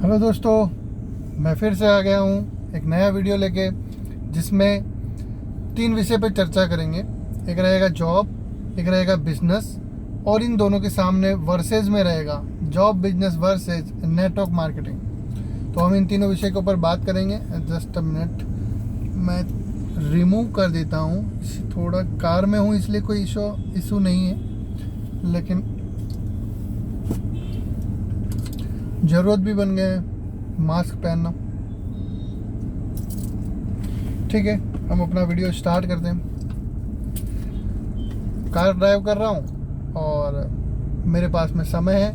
Hello दोस्तों, मैं फिर से आ गया हूँ एक नया वीडियो लेके, जिसमें 3 विषय पर चर्चा करेंगे। एक रहेगा जॉब, एक रहेगा बिजनेस, और इन दोनों के सामने वर्सेज में रहेगा job business versus network marketing. तो हम इन तीनों विषय के ऊपर बात करेंगे। जस्ट अ मिनट, मैं रिमूव कर देता हूँ। थोड़ा कार में हूँ इसलिए कोई इशू नहीं है, लेकिन ज़रूरत भी बन गए मास्क पहनना। ठीक है, हम अपना वीडियो स्टार्ट करते हैं। कार ड्राइव कर रहा हूँ और मेरे पास में समय है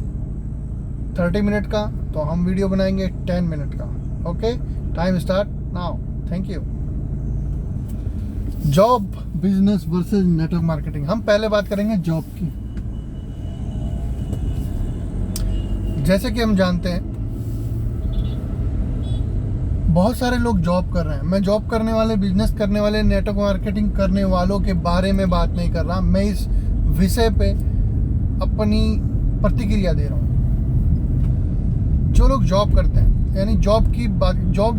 30 मिनट का, तो हम वीडियो बनाएंगे 10 मिनट का। Okay, time start now. Thank you. Job business versus network marketing. हम पहले बात करेंगे जॉब की। जैसे कि हम जानते हैं बहुत सारे लोग जॉब कर रहे हैं। मैं जॉब करने वाले, बिजनेस करने वाले, नेटवर्क मार्केटिंग करने वालों के बारे में बात नहीं कर रहा। मैं इस विषय पे अपनी प्रतिक्रिया दे रहा हूँ। जो लोग जॉब करते हैं, यानी जॉब की बात, जॉब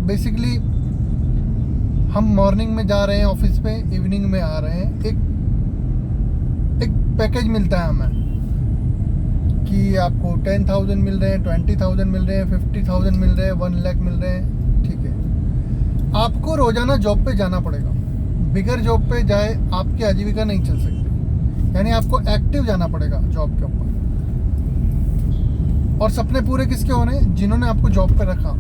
बेसिकली हम मॉर्निंग में जा रहे हैं ऑफिस पे, इवनिंग में आ रहे हैं। एक पैकेज मिलता है हमें कि आपको 10,000 मिल रहे हैं, 20,000 मिल रहे हैं, 50,000 मिल रहे हैं, 1 लाख मिल रहे हैं। ठीक है, आपको रोजाना जॉब पे जाना पड़ेगा। बिगर जॉब पे जाए आपकी आजीविका नहीं चल सकती। यानी आपको एक्टिव जाना पड़ेगा जॉब के ऊपर। और सपने पूरे किसके हो रहे हैं? जिन्होंने आपको जॉब पे रखा।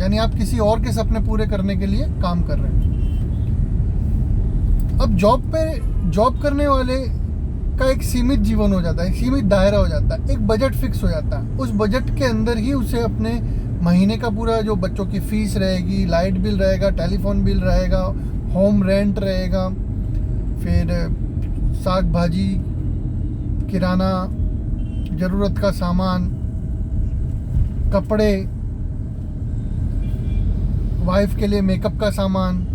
यानी आप किसी और के सपने पूरे करने के लिए काम कर रहे हैं। अब जॉब करने वाले का एक सीमित जीवन हो जाता है, सीमित दायरा हो जाता है, एक बजट फिक्स हो जाता है। उस बजट के अंदर ही उसे अपने महीने का पूरा जो बच्चों की फीस रहेगी, लाइट बिल रहेगा, टेलीफोन बिल रहेगा, होम रेंट रहेगा, फिर साग भाजी, किराना, ज़रूरत का सामान, कपड़े, वाइफ के लिए मेकअप का सामान,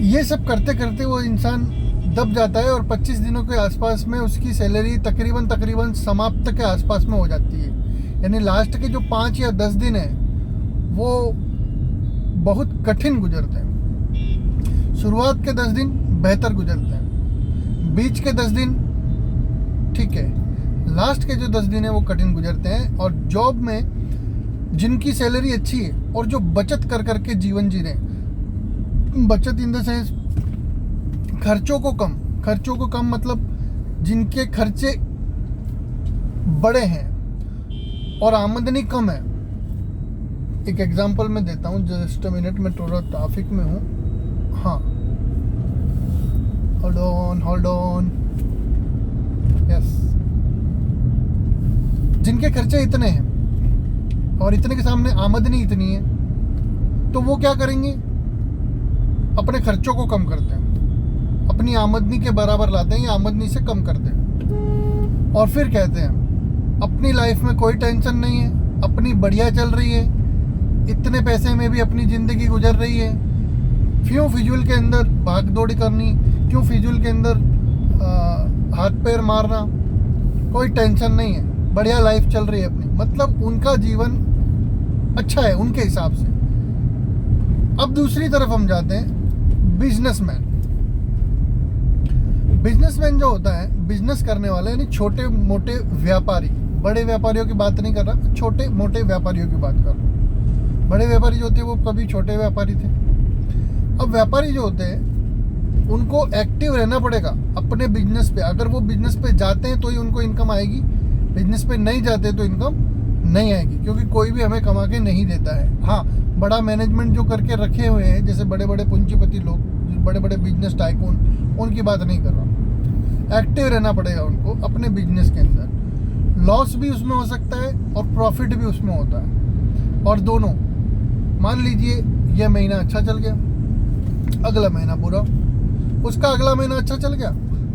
ये सब करते करते वो इंसान दब जाता है और 25 दिनों के आसपास में उसकी सैलरी तकरीबन समाप्त के आसपास में हो जाती है। यानी लास्ट के जो 5 या 10 दिन है वो बहुत कठिन गुजरते हैं। शुरुआत के 10 दिन बेहतर गुजरते हैं, बीच के 10 दिन ठीक है, लास्ट के जो 10 दिन है वो कठिन गुजरते हैं। और जॉब में जिनकी सैलरी अच्छी है और जो बचत कर करके जीवन जी रहे हैं, बचत इन द सेंस खर्चों को कम मतलब जिनके खर्चे बड़े हैं और आमदनी कम है। एक एग्जांपल मैं देता हूँ, जस्ट अ मिनट, में थोड़ा ट्रैफिक में हूँ। हाँ, होल्ड ऑन, यस। जिनके खर्चे इतने हैं और इतने के सामने आमदनी इतनी है, तो वो क्या करेंगे? अपने खर्चों को कम करते हैं, अपनी आमदनी के बराबर लाते हैं या आमदनी से कम करते हैं। और फिर कहते हैं अपनी लाइफ में कोई टेंशन नहीं है, अपनी बढ़िया चल रही है, इतने पैसे में भी अपनी ज़िंदगी गुजर रही है। क्यों फिजूल के अंदर भाग दौड़ी करनी, क्यों फिजूल के अंदर हाथ पैर मारना, कोई टेंशन नहीं है, बढ़िया लाइफ चल रही है अपनी। मतलब उनका जीवन अच्छा है उनके हिसाब से। अब दूसरी तरफ हम जाते हैं बिजनेसमैन जो होता है, बिजनेस करने वाले, यानी छोटे मोटे व्यापारी। बड़े व्यापारियों की बात नहीं कर रहा, छोटे मोटे व्यापारियों की बात कर रहा हूँ। बड़े व्यापारी जो होते हैं वो कभी छोटे व्यापारी थे। अब व्यापारी जो होते हैं उनको एक्टिव रहना पड़ेगा अपने बिजनेस पे। अगर वो बिजनेस पे जाते हैं तो ही उनको इनकम आएगी, बिजनेस पे नहीं जाते तो इनकम नहीं आएगी, क्योंकि कोई भी हमें कमा के नहीं देता है। हाँ, बड़ा मैनेजमेंट जो करके रखे हुए हैं, जैसे बड़े बड़े पूंजीपति लोग, बड़े बड़े बिजनेस टाइकून, उनकी बात नहीं कर रहा। एक्टिव रहना पड़ेगा उनको अपने बिजनेस के अंदर। लॉस भी उसमें हो सकता है और प्रॉफिट भी उसमें होता है, और दोनों। मान लीजिए यह महीना अच्छा चल गया, अगला महीना बुरा, उसका अगला महीना अच्छा चल गया,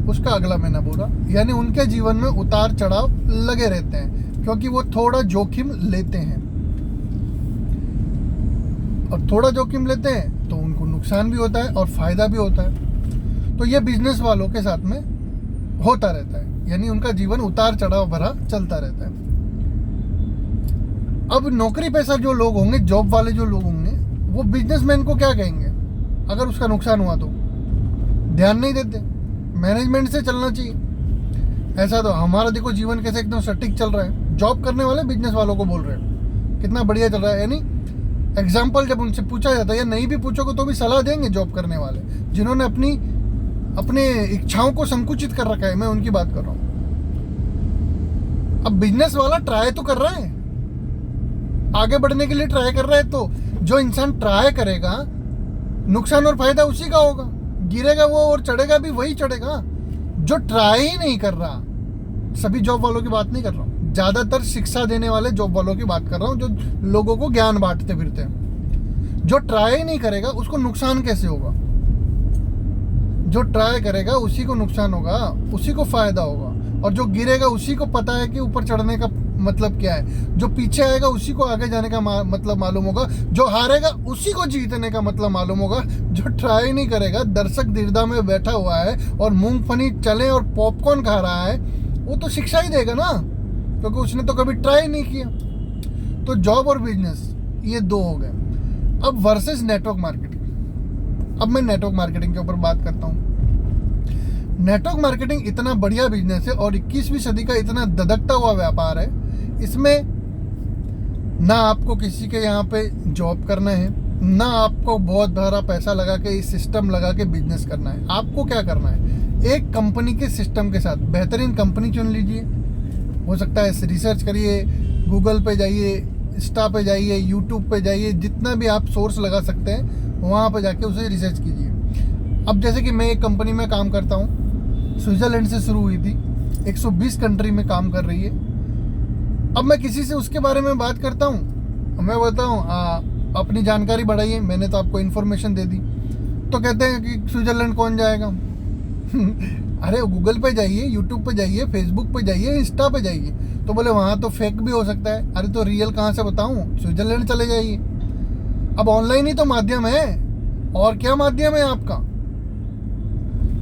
उसका अगला महीना बुरा। यानी उनके जीवन में उतार चढ़ाव लगे रहते हैं, क्योंकि वो थोड़ा जोखिम लेते हैं। और थोड़ा जोखिम लेते हैं तो उनको नुकसान भी होता है और फायदा भी होता है। तो ये बिजनेस वालों के साथ में होता रहता है, यानी उनका जीवन उतार चढ़ाव भरा चलता रहता है। अब नौकरी पेशा जो लोग होंगे, जॉब वाले जो लोग होंगे, वो बिजनेसमैन को क्या कहेंगे अगर उसका नुकसान हुआ तो? ध्यान नहीं देते। मैनेजमेंट से चलना चाहिए। ऐसा तो हमारा देखो जीवन कैसे एकदम सटीक चल रहा है। जॉब करने वाले बिजनेस वालों को बोल रहे हैं कितना बढ़िया चल रहा है। यानी एग्जाम्पल जब उनसे पूछा जाता है, या नहीं भी पूछोगे तो भी सलाह देंगे जॉब करने वाले, जिन्होंने अपने इच्छाओं को संकुचित कर रखा है। मैं उनकी बात कर रहा हूँ। अब बिजनेस वाला ट्राई तो कर रहा है, आगे बढ़ने के लिए ट्राई कर रहा है। तो जो इंसान ट्राई करेगा, नुकसान और फायदा उसी का होगा। गिरेगा वो और चढ़ेगा भी वही चढ़ेगा जो ट्राई ही नहीं कर रहा। सभी जॉब वालों की बात नहीं कर रहा हूँ, ज्यादातर शिक्षा देने वाले जॉब वालों की बात कर रहा हूँ, जो लोगों को ज्ञान बांटते फिरते हैं। जो ट्राई ही नहीं करेगा उसको नुकसान कैसे होगा? जो ट्राई करेगा उसी को नुकसान होगा, उसी को फायदा होगा। और जो गिरेगा उसी को पता है कि ऊपर चढ़ने का मतलब क्या है। जो पीछे आएगा उसी को आगे जाने का मतलब मालूम होगा। जो हारेगा उसी को जीतने का मतलब मालूम होगा। जो ट्राई नहीं करेगा, दर्शक दीर्घा में बैठा हुआ है और मूंगफली चले और पॉपकॉर्न खा रहा है, वो तो शिक्षा ही देगा ना, क्योंकि उसने तो कभी ट्राई नहीं किया। तो जॉब और बिजनेस ये दो हो गए। अब वर्सेस नेटवर्क मार्केटिंग। अब मैं नेटवर्क मार्केटिंग के ऊपर बात करता हूँ। नेटवर्क मार्केटिंग इतना बढ़िया बिजनेस है और 21वीं सदी का इतना धधकता हुआ व्यापार है। इसमें ना आपको किसी के यहाँ पे जॉब करना है, ना आपको बहुत बड़ा पैसा लगा के इस सिस्टम लगा के बिजनेस करना है। आपको क्या करना है, एक कंपनी के सिस्टम के साथ बेहतरीन कंपनी चुन लीजिए। हो सकता है रिसर्च करिए, गूगल पे जाइए, इंस्टा पे जाइए, यूट्यूब पे जाइए, जितना भी आप सोर्स लगा सकते हैं वहाँ पे जाके उसे रिसर्च कीजिए। अब जैसे कि मैं एक कंपनी में काम करता हूँ, स्विट्जरलैंड से शुरू हुई थी, 120 कंट्री में काम कर रही है। अब मैं किसी से उसके बारे में बात करता हूँ, मैं बोलता हूँ अपनी जानकारी बढ़ाइए, मैंने तो आपको इन्फॉर्मेशन दे दी। तो कहते हैं कि स्विट्जरलैंड कौन जाएगा? अरे गूगल पे जाइए, यूट्यूब पे जाइए, फेसबुक पे जाइए, इंस्टा पे जाइए। तो बोले वहाँ तो फेक भी हो सकता है। अरे तो रियल कहाँ से बताऊँ? स्विट्जरलैंड चले जाइए। अब ऑनलाइन ही तो माध्यम है, और क्या माध्यम है आपका?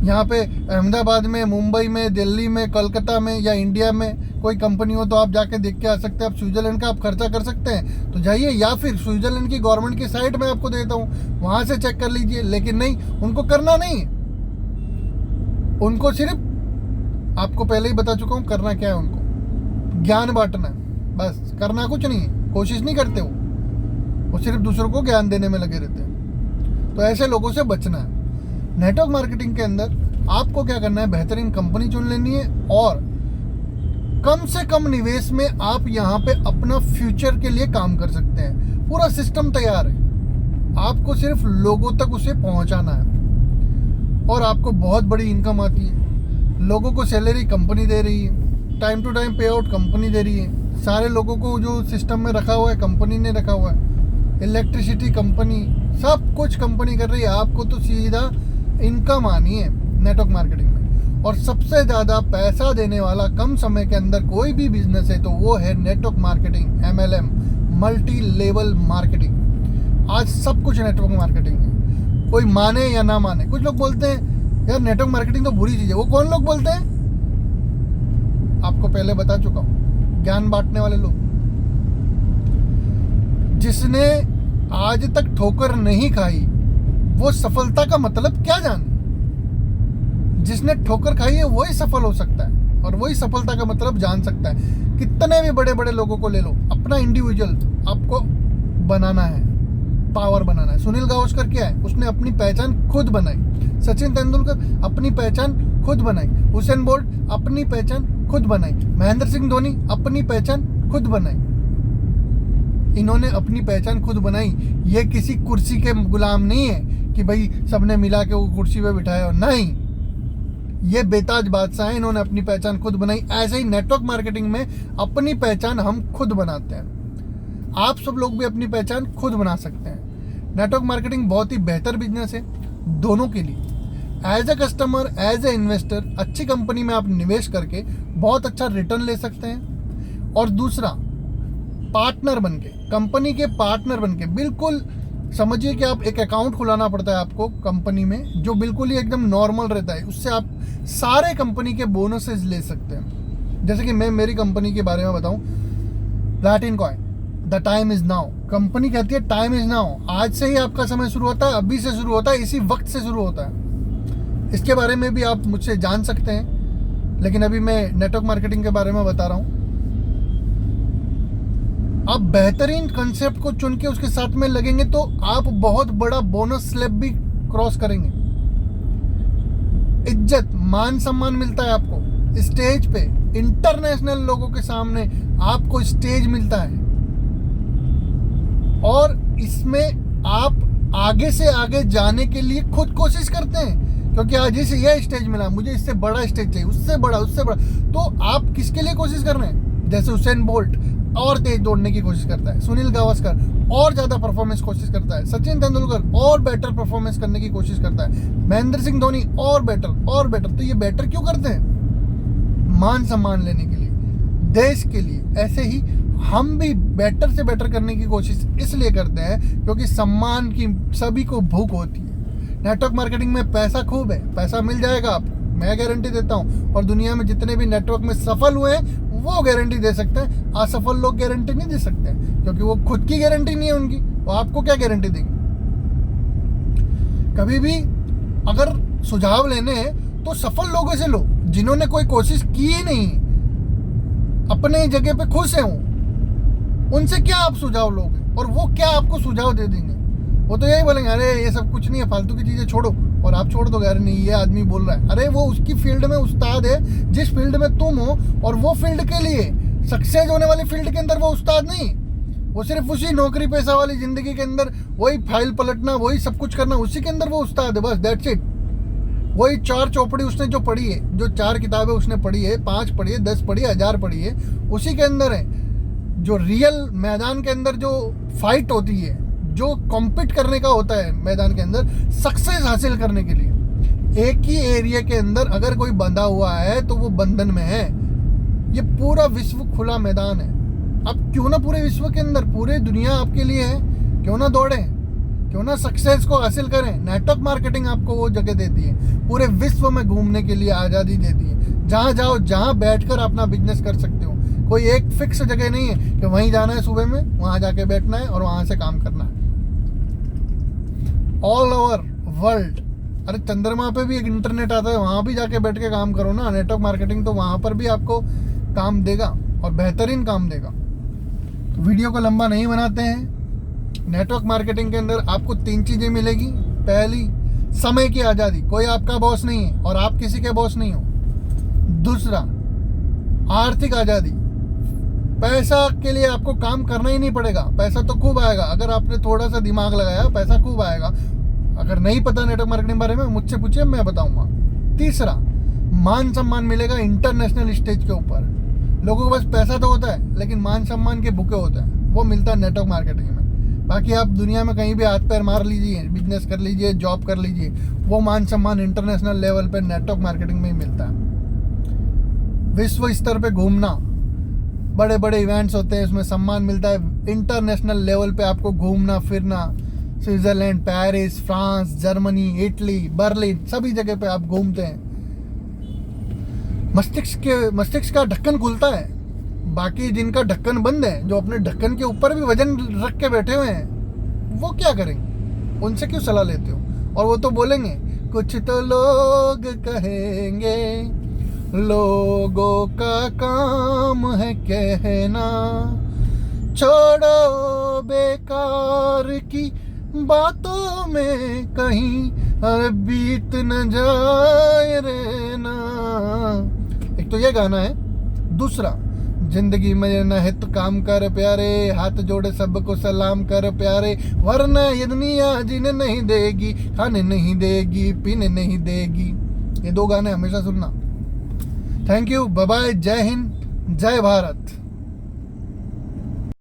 यहाँ पे अहमदाबाद में, मुंबई में, दिल्ली में, कलकत्ता में या इंडिया में कोई कंपनी हो तो आप जाके देख के आ सकते हैं। आप स्विट्जरलैंड का आप खर्चा कर सकते हैं तो जाइए, या फिर स्विट्जरलैंड की गवर्नमेंट की साइट में आपको देता हूँ, वहाँ से चेक कर लीजिए। लेकिन नहीं, उनको करना नहीं। उनको सिर्फ, आपको पहले ही बता चुका हूँ करना क्या है, उनको ज्ञान बांटना है, बस। करना कुछ नहीं है, कोशिश नहीं करते वो सिर्फ दूसरों को ज्ञान देने में लगे रहते हैं। तो ऐसे लोगों से बचना है। नेटवर्क मार्केटिंग के अंदर आपको क्या करना है, बेहतरीन कंपनी चुन लेनी है और कम से कम निवेश में आप यहाँ पे अपना फ्यूचर के लिए काम कर सकते हैं। पूरा सिस्टम तैयार है, आपको सिर्फ लोगों तक उसे पहुँचाना है और आपको बहुत बड़ी इनकम आती है। लोगों को सैलरी कंपनी दे रही है, टाइम टू टाइम पे आउट कंपनी दे रही है, सारे लोगों को जो सिस्टम में रखा हुआ है कंपनी ने रखा हुआ है, इलेक्ट्रिसिटी कंपनी, सब कुछ कंपनी कर रही है। आपको तो सीधा इनकम आनी है नेटवर्क मार्केटिंग में। और सबसे ज़्यादा पैसा देने वाला कम समय के अंदर कोई भी बिजनेस है तो वो है network marketing, MLM, multi level marketing. आज सब कुछ नेटवर्क मार्केटिंग है, कोई माने या ना माने। कुछ लोग बोलते हैं यार नेटवर्क मार्केटिंग तो बुरी चीज़ है। वो कौन लोग बोलते हैं? आपको पहले बता चुका हूँ, ज्ञान बांटने वाले लोग। जिसने आज तक ठोकर नहीं खाई वो सफलता का मतलब क्या जाने? जिसने ठोकर खाई है वही सफल हो सकता है और वही सफलता का मतलब जान सकता है। कितने भी बड़े बड़े लोगों को ले लो, अपना इंडिविजुअल आपको बनाना है, पावर बनाना है। सुनील गावस्कर क्या है, उसने अपनी पहचान खुद बनाई। सचिन तेंदुलकर अपनी पहचान खुद बनाई। हुसैन बोल्ट अपनी पहचान खुद बनाई। महेंद्र सिंह धोनी अपनी पहचान खुद बनाई। इन्होंने अपनी पहचान खुद बनाई। ये किसी कुर्सी के गुलाम नहीं है कि भाई सबने मिला के वो कुर्सी पे बिठाया। नहीं, ये बेताज बादशाह है, इन्होंने अपनी पहचान खुद बनाई। ऐसे ही नेटवर्क मार्केटिंग में अपनी पहचान हम खुद बनाते हैं। आप सब लोग भी अपनी पहचान खुद बना सकते हैं। नेटवर्क मार्केटिंग बहुत ही बेहतर बिजनेस है दोनों के लिए। As a customer, as a investor, अच्छी कंपनी में आप निवेश करके बहुत अच्छा रिटर्न ले सकते हैं। और दूसरा, पार्टनर बनके, कंपनी के पार्टनर बनके, बिल्कुल समझिए कि आप एक अकाउंट खुलाना पड़ता है आपको कंपनी में, जो बिल्कुल ही एकदम नॉर्मल रहता है। उससे आप सारे कंपनी के बोनसेस ले सकते हैं। जैसे कि मैं मेरी कंपनी के बारे में बताऊं, प्लैटिन coin, the time is now. Company कहती है टाइम इज नाउ, आज से ही आपका समय शुरू होता है, अभी से शुरू होता है, इसी वक्त से शुरू होता है। इसके बारे में भी आप मुझसे जान सकते हैं, लेकिन अभी मैं नेटवर्क मार्केटिंग के बारे में बता रहा हूँ। आप बेहतरीन कंसेप्ट को चुन के उसके साथ में लगेंगे तो आप बहुत बड़ा बोनस स्लैब भी क्रॉस करेंगे। इज्जत, मान सम्मान मिलता है आपको स्टेज पे, इंटरनेशनल लोगों के सामने आपको स्टेज मिलता है, और इसमें आप आगे से आगे जाने के लिए खुद कोशिश करते हैं, क्योंकि आज इसे यह स्टेज मिला, मुझे इससे बड़ा स्टेज चाहिए, उससे बड़ा। तो आप किसके लिए कोशिश कर रहे हैं? जैसे हुसैन बोल्ट और तेज दौड़ने की कोशिश करता है, सुनील गावस्कर और ज्यादा परफॉर्मेंस कोशिश करता है, सचिन तेंदुलकर और बेटर परफॉर्मेंस करने की कोशिश करता है, महेंद्र सिंह धोनी और बेटर। तो ये बेटर क्यों करते हैं? मान सम्मान लेने के लिए, देश के लिए। ऐसे ही हम भी बेटर से बेटर करने की कोशिश इसलिए करते हैं क्योंकि सम्मान की सभी को भूख होती है। नेटवर्क मार्केटिंग में पैसा खूब है, पैसा मिल जाएगा आपको, मैं गारंटी देता हूँ। और दुनिया में जितने भी नेटवर्क में सफल हुए हैं वो गारंटी दे सकते हैं, असफल लोग गारंटी नहीं दे सकते, क्योंकि वो खुद की गारंटी नहीं है उनकी, वो आपको क्या गारंटी देंगे। कभी भी अगर सुझाव लेने हैं तो सफल लोगों से लो, जिन्होंने कोई कोशिश की ही नहीं, अपने जगह पे खुश हैं वो, उनसे क्या आप सुझाव लोगे और वो क्या आपको सुझाव दे देंगे? वो तो यही बोलेंगे, अरे ये सब कुछ नहीं है, फालतू की चीजें छोड़ो, और आप छोड़ दो, अरे नहीं ये आदमी बोल रहा है। अरे वो उसकी फील्ड में उस्ताद है, जिस फील्ड में तुम हो, और वो फील्ड के लिए सक्सेस होने वाली फील्ड के अंदर वो उस्ताद नहीं, वो सिर्फ उसी नौकरी पैसा वाली जिंदगी के अंदर वही फाइल पलटना, वही सब कुछ करना, उसी के अंदर वो उस्ताद है, बस दैट्स इट। वही 4 चौपड़ी उसने जो पढ़ी है, जो 4 किताबें उसने पढ़ी है, 5 पढ़ी है, 10 पढ़ी है, 1000 पढ़ी है, उसी के अंदर है। जो रियल मैदान के अंदर जो फाइट होती है, जो कॉम्पीट करने का होता है मैदान के अंदर सक्सेस हासिल करने के लिए, एक ही एरिया के अंदर अगर कोई बंधा हुआ है तो वो बंधन में है। ये पूरा विश्व खुला मैदान है। अब क्यों ना पूरे विश्व के अंदर, पूरी दुनिया आपके लिए है, क्यों ना दौड़ें, क्यों ना सक्सेस को हासिल करें। नेटवर्क मार्केटिंग आपको वो जगह देती है, पूरे विश्व में घूमने के लिए आज़ादी देती है। जहाँ जाओ, जहाँ बैठकर अपना बिजनेस कर सकते हो। कोई एक फिक्स जगह नहीं है कि वहीं जाना है सुबह में, वहाँ जाके बैठना है और वहाँ से काम करना है। ऑल ओवर वर्ल्ड, अरे चंद्रमा पे भी एक इंटरनेट आता है, वहाँ भी जाके बैठ के काम करो ना। नेटवर्क मार्केटिंग तो वहाँ पर भी आपको काम देगा और बेहतरीन काम देगा। तो वीडियो को लंबा नहीं बनाते हैं। नेटवर्क मार्केटिंग के अंदर आपको 3 चीज़ें मिलेगी। पहली, समय की आज़ादी, कोई आपका बॉस नहीं है और आप किसी के बॉस नहीं हो। दूसरा, आर्थिक आज़ादी, पैसा के लिए आपको काम करना ही नहीं पड़ेगा, पैसा तो खूब आएगा अगर आपने थोड़ा सा दिमाग लगाया, पैसा खूब आएगा। अगर नहीं पता नेटवर्क मार्केटिंग बारे में, मुझसे पूछिए, मैं बताऊंगा। तीसरा, मान सम्मान मिलेगा इंटरनेशनल स्टेज के ऊपर। लोगों के पास पैसा तो होता है लेकिन मान सम्मान के भूखे होते हैं, वो मिलता है नेटवर्क मार्केटिंग में। बाकी आप दुनिया में कहीं भी हाथ पैर मार लीजिए, बिजनेस कर लीजिए, जॉब कर लीजिए, वो मान सम्मान इंटरनेशनल लेवल पे नेटवर्क मार्केटिंग में ही मिलता है। विश्व स्तर पे घूमना, बड़े बड़े इवेंट्स होते हैं, उसमें सम्मान मिलता है। इंटरनेशनल लेवल पे आपको घूमना फिरना, Switzerland, Paris, France, Germany, Italy, Berlin, सभी जगह पे आप घूमते हैं। मस्तिष्क का ढक्कन खुलता है। बाकी जिनका ढक्कन बंद है, जो अपने ढक्कन के ऊपर भी वजन रख के बैठे हुए हैं, वो क्या करेंगे? उनसे क्यों सलाह लेते हो? और वो तो बोलेंगे, कुछ तो लोग कहेंगे, लोगों का काम है कहना, छोड़ो बेकार की बातों में कहीं बीत न जाए रहना। एक तो ये गाना है। दूसरा, जिंदगी में न है तो काम कर प्यारे, हाथ जोड़े सबको सलाम कर प्यारे, वरना ये दुनिया जीने नहीं देगी, खाने नहीं देगी, पीने नहीं देगी। ये 2 गाने हमेशा सुनना। थैंक यू, बाय बाय, जय हिंद, जय भारत।